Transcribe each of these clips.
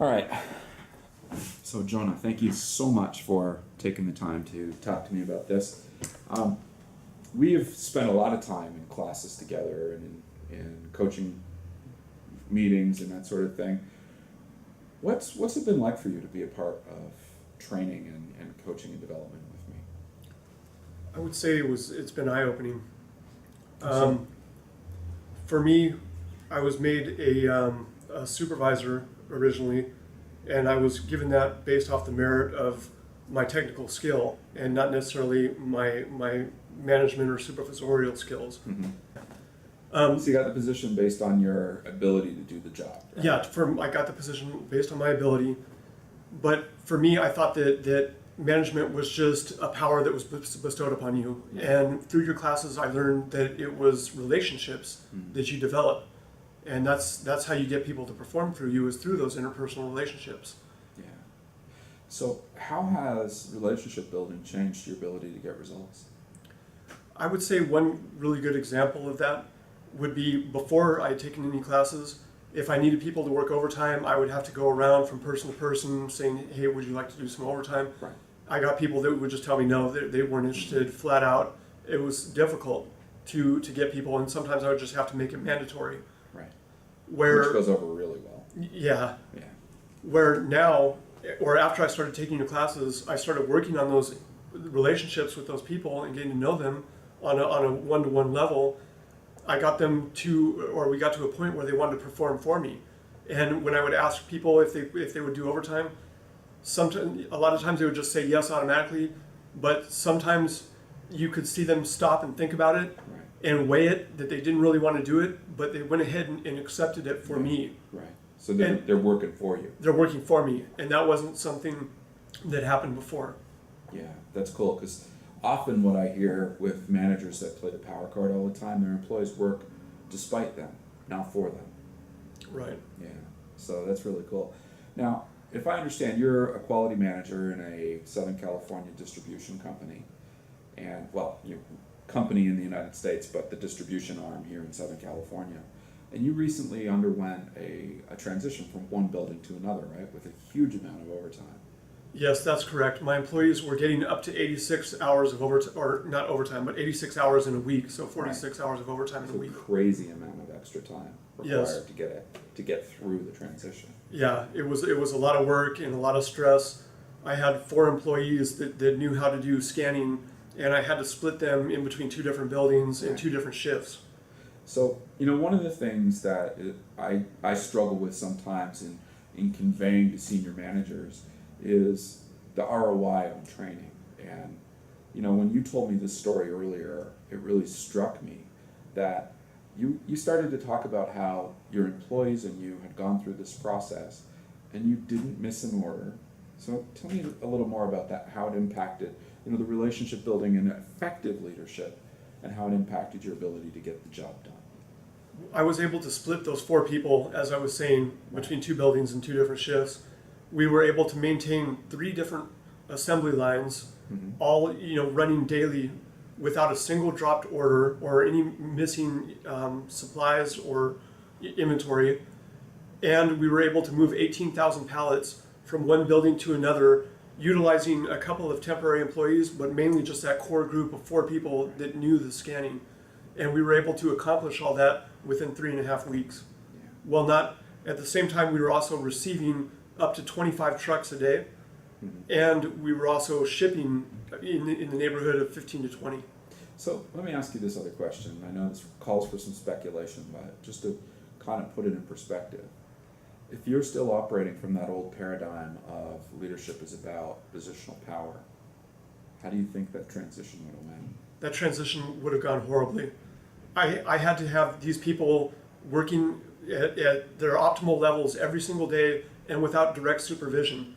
All right. So, Jonah, thank you so much for taking the time to talk to me about this. We have spent a lot of time in classes together and in coaching meetings and that sort of thing. What's it been like for you to be a part of training and coaching and development with me? I would say it's been eye-opening. For me, I was made a supervisor originally, and I was given that based off the merit of my technical skill and not necessarily my management or supervisorial skills. Mm-hmm. So you got the position based on your ability to do the job, right? Yeah, I got the position based on my ability, but for me, I thought that management was just a power that was bestowed upon you. And through your classes, I learned that it was relationships that you develop, and that's how you get people to perform through you, is through those interpersonal relationships. Yeah. So how has relationship building changed your ability to get results? I would say one really good example of that would be before I had taken any classes. If I needed people to work overtime, I would have to go around from person to person saying, hey, would you like to do some overtime? Right. I got people that would just tell me no, they weren't interested, flat out. It was difficult to get people, and sometimes I would just have to make it mandatory. Right. Which goes over really well. Yeah. Yeah. Where now, or after I started taking your classes, I started working on those relationships with those people and getting to know them on a one-to-one level. I got them we got to a point where they wanted to perform for me. And when I would ask people if they would do overtime, a lot of times they would just say yes automatically, but sometimes you could see them stop and think about it. Right. And weigh it, that they didn't really want to do it, but they went ahead and accepted it for me. Right. So they're working for you. They're working for me, and that wasn't something that happened before. Yeah, that's cool, because often what I hear with managers that play the power card all the time, their employees work despite them, not for them. Right. Yeah, so that's really cool. Now, if I understand, you're a quality manager in a Southern California distribution company, and, well, you're company in the United States, but the distribution arm here in Southern California. And you recently underwent a transition from one building to another, right, with a huge amount of overtime. Yes, that's correct. My employees were getting up to 86 hours of overtime, or not overtime, but 86 hours in a week, so 46 hours of overtime in a week. It's a crazy amount of extra time required Yes. to get through the transition. Yeah, it was a lot of work and a lot of stress. I had 4 employees that knew how to do scanning, and I had to split them in between 2 different buildings and 2 different shifts. So, one of the things that I struggle with sometimes in conveying to senior managers is the ROI on training. And, when you told me this story earlier, it really struck me that you started to talk about how your employees and you had gone through this process and you didn't miss an order. So tell me a little more about that, how it impacted the relationship building and effective leadership, and how it impacted your ability to get the job done. I was able to split those 4 people, as I was saying, between 2 buildings and 2 different shifts. We were able to maintain 3 different assembly lines, all running daily without a single dropped order or any missing supplies or inventory. And we were able to move 18,000 pallets from one building to another, utilizing a couple of temporary employees, but mainly just that core group of 4 people that knew the scanning. And we were able to accomplish all that within 3.5 weeks. Yeah. Well, not at the same time, we were also receiving up to 25 trucks a day, and we were also shipping in the neighborhood of 15 to 20. So let me ask you this other question. I know this calls for some speculation, but just to kind of put it in perspective. If you're still operating from that old paradigm of leadership is about positional power, how do you think that transition would have went? That transition would have gone horribly. I had to have these people working at their optimal levels every single day and without direct supervision.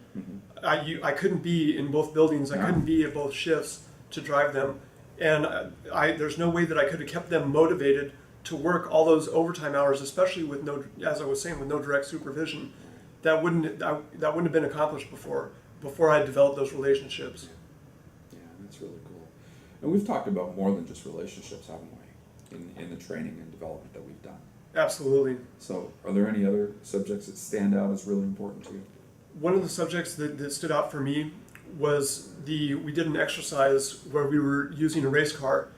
I couldn't be in both buildings. I couldn't be at both shifts to drive them. And there's no way that I could have kept them motivated to work all those overtime hours, especially with no, as I was saying, with no direct supervision. That wouldn't have been accomplished before I developed those relationships. Yeah, that's really cool. And we've talked about more than just relationships, haven't we, in the training and development that we've done. Absolutely. So are there any other subjects that stand out as really important to you? One of the subjects that stood out for me was we did an exercise where we were using a race car,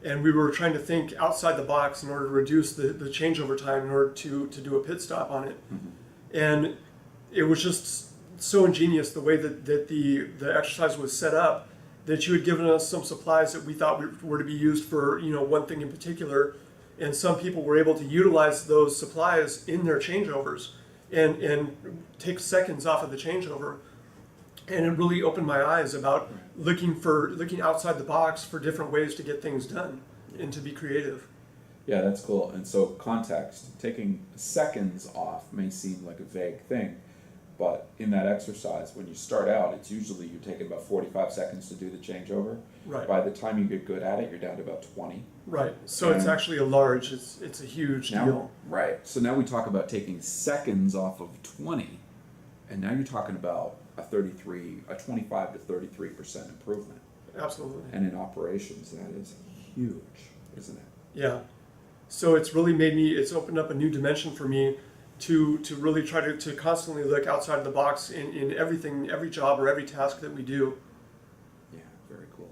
and we were trying to think outside the box in order to reduce the changeover time in order to do a pit stop on it. And it was just so ingenious the way that the exercise was set up, that you had given us some supplies that we thought were to be used for one thing in particular, and some people were able to utilize those supplies in their changeovers and take seconds off of the changeover. And it really opened my eyes about looking outside the box for different ways to get things done and to be creative. Yeah, that's cool. And so context, taking seconds off may seem like a vague thing, but in that exercise, when you start out, it's usually you're taking about 45 seconds to do the changeover. Right. By the time you get good at it, you're down to about 20. Right. So it's actually a large, it's a huge deal. Right. So now we talk about taking seconds off of 20, and now you're talking about a 25 to 33% improvement. Absolutely. And in operations, that is huge, isn't it? Yeah. So it's really it's opened up a new dimension for me to really try to constantly look outside the box in everything, every job or every task that we do. Yeah, very cool.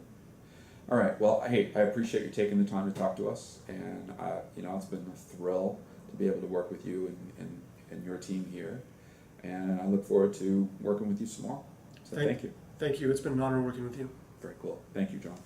All right, well, hey, I appreciate you taking the time to talk to us, and it's been a thrill to be able to work with you and your team here, and I look forward to working with you some more. So thank you. Thank you. It's been an honor working with you. Very cool. Thank you, John.